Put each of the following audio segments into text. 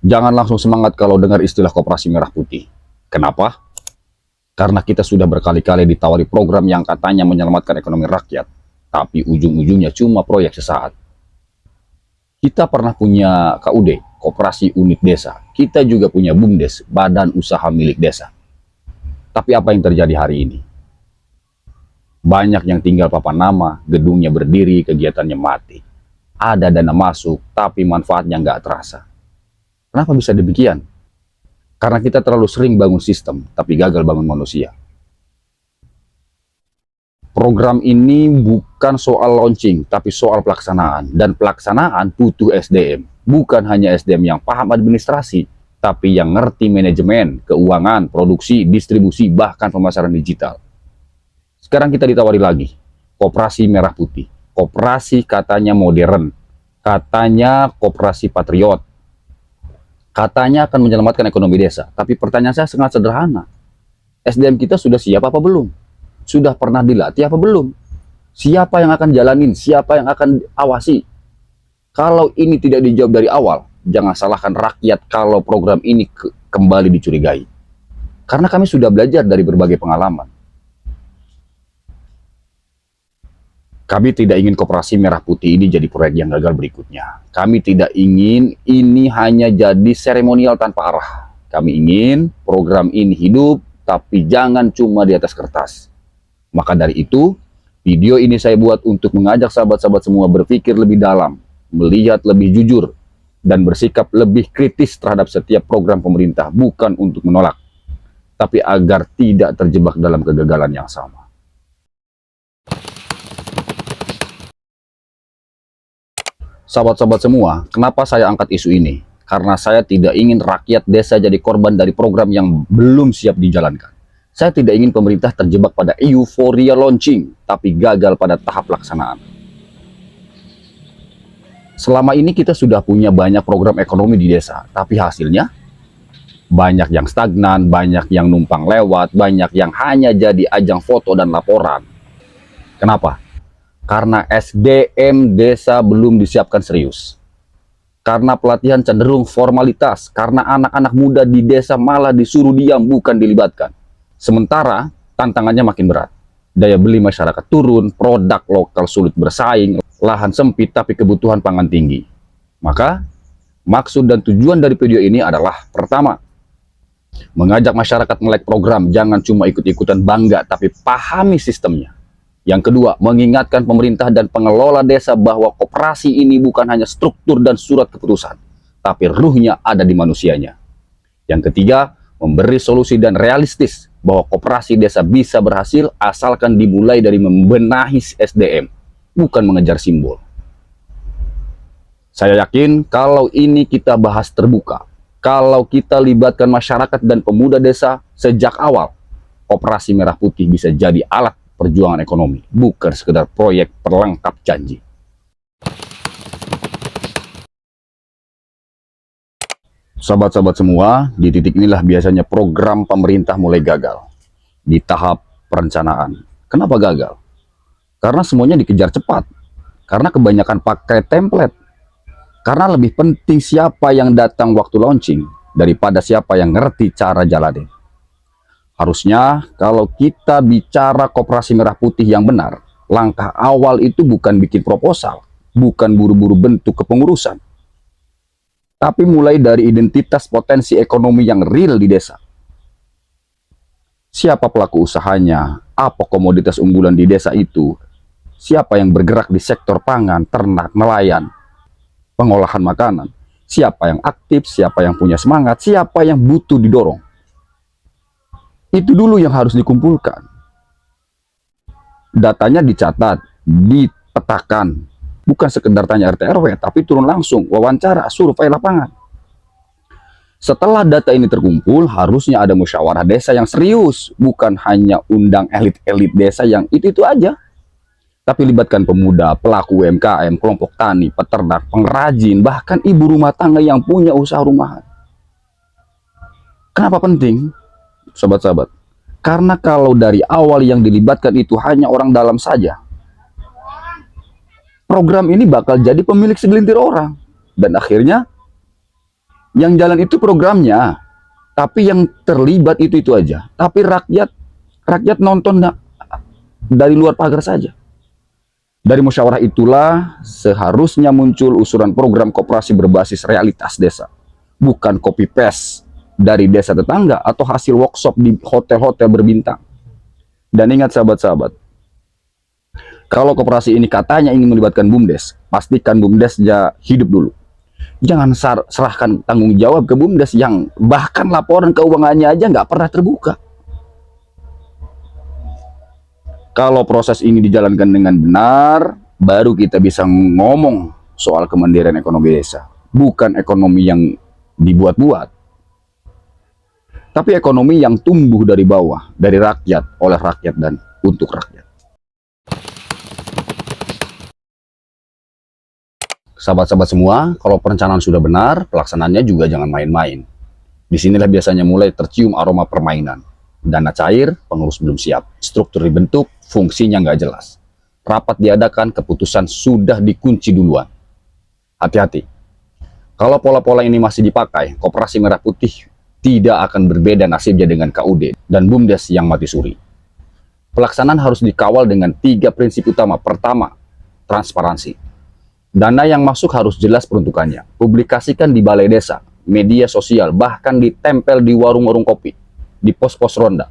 Jangan langsung semangat kalau dengar istilah koperasi merah putih. Kenapa? Karena kita sudah berkali-kali ditawari program yang katanya menyelamatkan ekonomi rakyat, tapi ujung-ujungnya cuma proyek sesaat. Kita pernah punya KUD, Koperasi Unit Desa. Kita juga punya BUMDes, Badan Usaha Milik Desa. Tapi apa yang terjadi hari ini? Banyak yang tinggal papan nama, gedungnya berdiri, kegiatannya mati. Ada dana masuk, tapi manfaatnya nggak terasa. Kenapa bisa demikian? Karena kita terlalu sering bangun sistem, tapi gagal bangun manusia. Program ini bukan soal launching, tapi soal pelaksanaan. Dan pelaksanaan butuh SDM. Bukan hanya SDM yang paham administrasi, tapi yang ngerti manajemen, keuangan, produksi, distribusi, bahkan pemasaran digital. Sekarang kita ditawari lagi, koperasi merah putih. Koperasi katanya modern, katanya koperasi patriot, katanya akan menyelamatkan ekonomi desa. Tapi pertanyaan saya sangat sederhana. SDM kita sudah siap apa belum? Sudah pernah dilatih apa belum? Siapa yang akan jalanin? Siapa yang akan awasi? Kalau ini tidak dijawab dari awal, jangan salahkan rakyat kalau program ini kembali dicurigai. Karena kami sudah belajar dari berbagai pengalaman. Kami tidak ingin koperasi merah putih ini jadi proyek yang gagal berikutnya. Kami tidak ingin ini hanya jadi seremonial tanpa arah. Kami ingin program ini hidup, tapi jangan cuma di atas kertas. Maka dari itu, video ini saya buat untuk mengajak sahabat-sahabat semua berpikir lebih dalam, melihat lebih jujur, dan bersikap lebih kritis terhadap setiap program pemerintah, bukan untuk menolak, tapi agar tidak terjebak dalam kegagalan yang sama. Sahabat-sahabat semua, kenapa saya angkat isu ini? Karena saya tidak ingin rakyat desa jadi korban dari program yang belum siap dijalankan. Saya tidak ingin pemerintah terjebak pada euforia launching, tapi gagal pada tahap pelaksanaan. Selama ini kita sudah punya banyak program ekonomi di desa, tapi hasilnya banyak yang stagnan, banyak yang numpang lewat, banyak yang hanya jadi ajang foto dan laporan. Kenapa? Karena SDM desa belum disiapkan serius. Karena pelatihan cenderung formalitas, karena anak-anak muda di desa malah disuruh diam, bukan dilibatkan. Sementara tantangannya makin berat. Daya beli masyarakat turun, produk lokal sulit bersaing, lahan sempit tapi kebutuhan pangan tinggi. Maka, maksud dan tujuan dari video ini adalah pertama, mengajak masyarakat melek program, jangan cuma ikut-ikutan bangga, tapi pahami sistemnya. Yang kedua, mengingatkan pemerintah dan pengelola desa bahwa koperasi ini bukan hanya struktur dan surat keputusan, tapi ruhnya ada di manusianya. Yang ketiga, memberi solusi dan realistis bahwa koperasi desa bisa berhasil asalkan dimulai dari membenahi SDM, bukan mengejar simbol. Saya yakin kalau ini kita bahas terbuka, kalau kita libatkan masyarakat dan pemuda desa sejak awal, koperasi merah putih bisa jadi alat perjuangan ekonomi, bukan sekedar proyek perlengkap janji. Sahabat-sahabat semua, di titik inilah biasanya program pemerintah mulai gagal. Di tahap perencanaan. Kenapa gagal? Karena semuanya dikejar cepat. Karena kebanyakan pakai template. Karena lebih penting siapa yang datang waktu launching daripada siapa yang ngerti cara jalanin. Harusnya kalau kita bicara koperasi merah putih yang benar, langkah awal itu bukan bikin proposal, bukan buru-buru bentuk kepengurusan, tapi mulai dari identitas potensi ekonomi yang real di desa. Siapa pelaku usahanya, apa komoditas unggulan di desa itu, siapa yang bergerak di sektor pangan, ternak, nelayan, pengolahan makanan, siapa yang aktif, siapa yang punya semangat, siapa yang butuh didorong. Itu dulu yang harus dikumpulkan. Datanya dicatat, dipetakan. Bukan sekedar tanya RT RW, tapi turun langsung, wawancara, survei lapangan. Setelah data ini terkumpul, harusnya ada musyawarah desa yang serius. Bukan hanya undang elit-elit desa yang itu aja. Tapi libatkan pemuda, pelaku UMKM, kelompok tani, peternak, pengrajin, bahkan ibu rumah tangga yang punya usaha rumahan. Kenapa penting? Sobat-sobat, karena kalau dari awal yang dilibatkan itu hanya orang dalam saja, program ini bakal jadi pemilik segelintir orang, dan akhirnya Yang jalan itu programnya, tapi yang terlibat itu aja. Tapi rakyat nonton dari luar pagar saja. Dari musyawarah itulah seharusnya muncul usulan program koperasi berbasis realitas desa. Bukan copy paste dari desa tetangga atau hasil workshop di hotel-hotel berbintang. Dan ingat sahabat-sahabat, kalau koperasi ini katanya ingin melibatkan BUMDes, pastikan BUMDes hidup dulu. Jangan serahkan tanggung jawab ke BUMDes yang bahkan laporan keuangannya aja nggak pernah terbuka. Kalau proses ini dijalankan dengan benar, baru kita bisa ngomong soal kemandirian ekonomi desa. Bukan ekonomi yang dibuat-buat, tapi ekonomi yang tumbuh dari bawah, dari rakyat, oleh rakyat, dan untuk rakyat. Sahabat-sahabat semua, kalau perencanaan sudah benar, pelaksanaannya juga jangan main-main. Disinilah biasanya mulai tercium aroma permainan. Dana cair, pengurus belum siap, struktur dibentuk, fungsinya nggak jelas. Rapat diadakan, keputusan sudah dikunci duluan. Hati-hati. Kalau pola-pola ini masih dipakai, Koperasi Merah Putih tidak akan berbeda nasibnya dengan KUD dan BUMDes yang mati suri. Pelaksanaan harus dikawal dengan 3 prinsip utama. Pertama, transparansi. Dana yang masuk harus jelas peruntukannya. Publikasikan di balai desa, media sosial, bahkan ditempel di warung-warung kopi, di pos-pos ronda,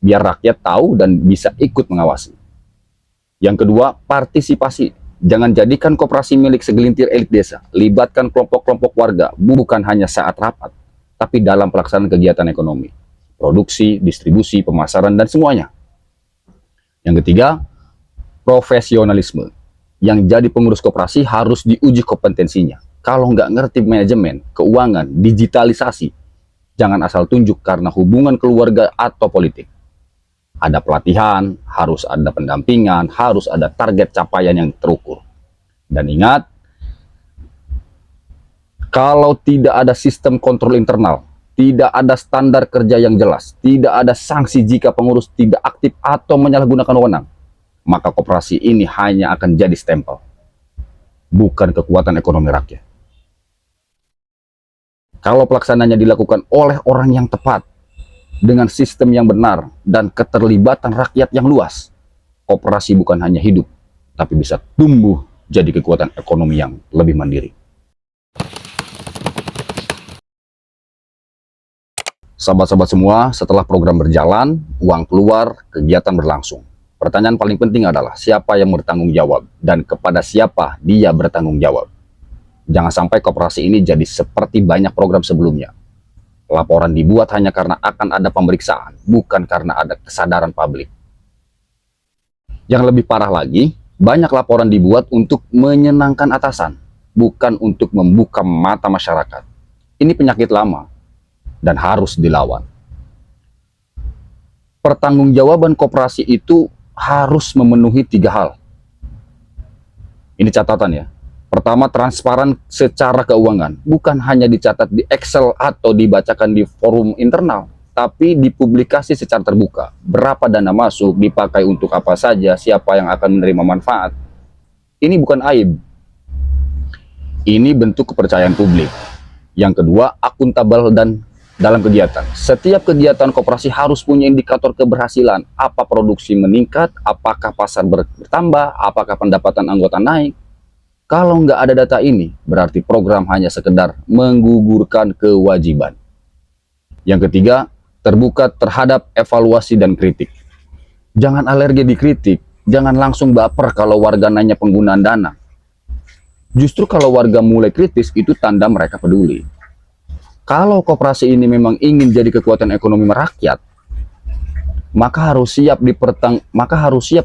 biar rakyat tahu dan bisa ikut mengawasi. Yang kedua, partisipasi. Jangan jadikan koperasi milik segelintir elit desa. Libatkan kelompok-kelompok warga, bukan hanya saat rapat, tapi dalam pelaksanaan kegiatan ekonomi, produksi, distribusi, pemasaran, dan semuanya. Yang ketiga, profesionalisme. Yang jadi pengurus koperasi harus diuji kompetensinya. Kalau nggak ngerti manajemen, keuangan, digitalisasi, jangan asal tunjuk karena hubungan keluarga atau politik. Ada pelatihan, harus ada pendampingan, harus ada target capaian yang terukur. Dan ingat, kalau tidak ada sistem kontrol internal, tidak ada standar kerja yang jelas, tidak ada sanksi jika pengurus tidak aktif atau menyalahgunakan wewenang, maka koperasi ini hanya akan jadi stempel, bukan kekuatan ekonomi rakyat. Kalau pelaksananya dilakukan oleh orang yang tepat, dengan sistem yang benar, dan keterlibatan rakyat yang luas, koperasi bukan hanya hidup, tapi bisa tumbuh jadi kekuatan ekonomi yang lebih mandiri. Sahabat-sahabat semua, setelah program berjalan, uang keluar, kegiatan berlangsung. Pertanyaan paling penting adalah siapa yang bertanggung jawab, dan kepada siapa dia bertanggung jawab. Jangan sampai koperasi ini jadi seperti banyak program sebelumnya. Laporan dibuat hanya karena akan ada pemeriksaan, bukan karena ada kesadaran publik. Yang lebih parah lagi, banyak laporan dibuat untuk menyenangkan atasan, bukan untuk membuka mata masyarakat. Ini penyakit lama dan harus dilawan. Pertanggungjawaban koperasi itu harus memenuhi 3 hal. Ini catatan ya. Pertama, transparan secara keuangan. Bukan hanya dicatat di Excel atau dibacakan di forum internal, tapi dipublikasi secara terbuka. Berapa dana masuk, dipakai untuk apa saja, siapa yang akan menerima manfaat. Ini bukan aib. Ini bentuk kepercayaan publik. Yang kedua, akuntabel dan dalam kegiatan. Setiap kegiatan koperasi harus punya indikator keberhasilan. Apa produksi meningkat, apakah pasar bertambah, apakah pendapatan anggota naik. Kalau nggak ada data ini, berarti program hanya sekedar menggugurkan kewajiban. Yang ketiga, terbuka terhadap evaluasi dan kritik. Jangan alergi dikritik, jangan langsung baper kalau warga nanya penggunaan dana. Justru kalau warga mulai kritis, itu tanda mereka peduli. Kalau koperasi ini memang ingin jadi kekuatan ekonomi merakyat, maka harus siap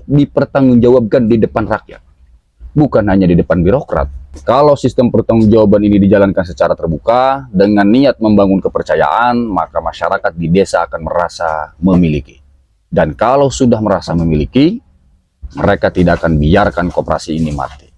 dipertanggungjawabkan di depan rakyat, bukan hanya di depan birokrat. Kalau sistem pertanggungjawaban ini dijalankan secara terbuka dengan niat membangun kepercayaan, maka masyarakat di desa akan merasa memiliki. Dan kalau sudah merasa memiliki, mereka tidak akan biarkan koperasi ini mati.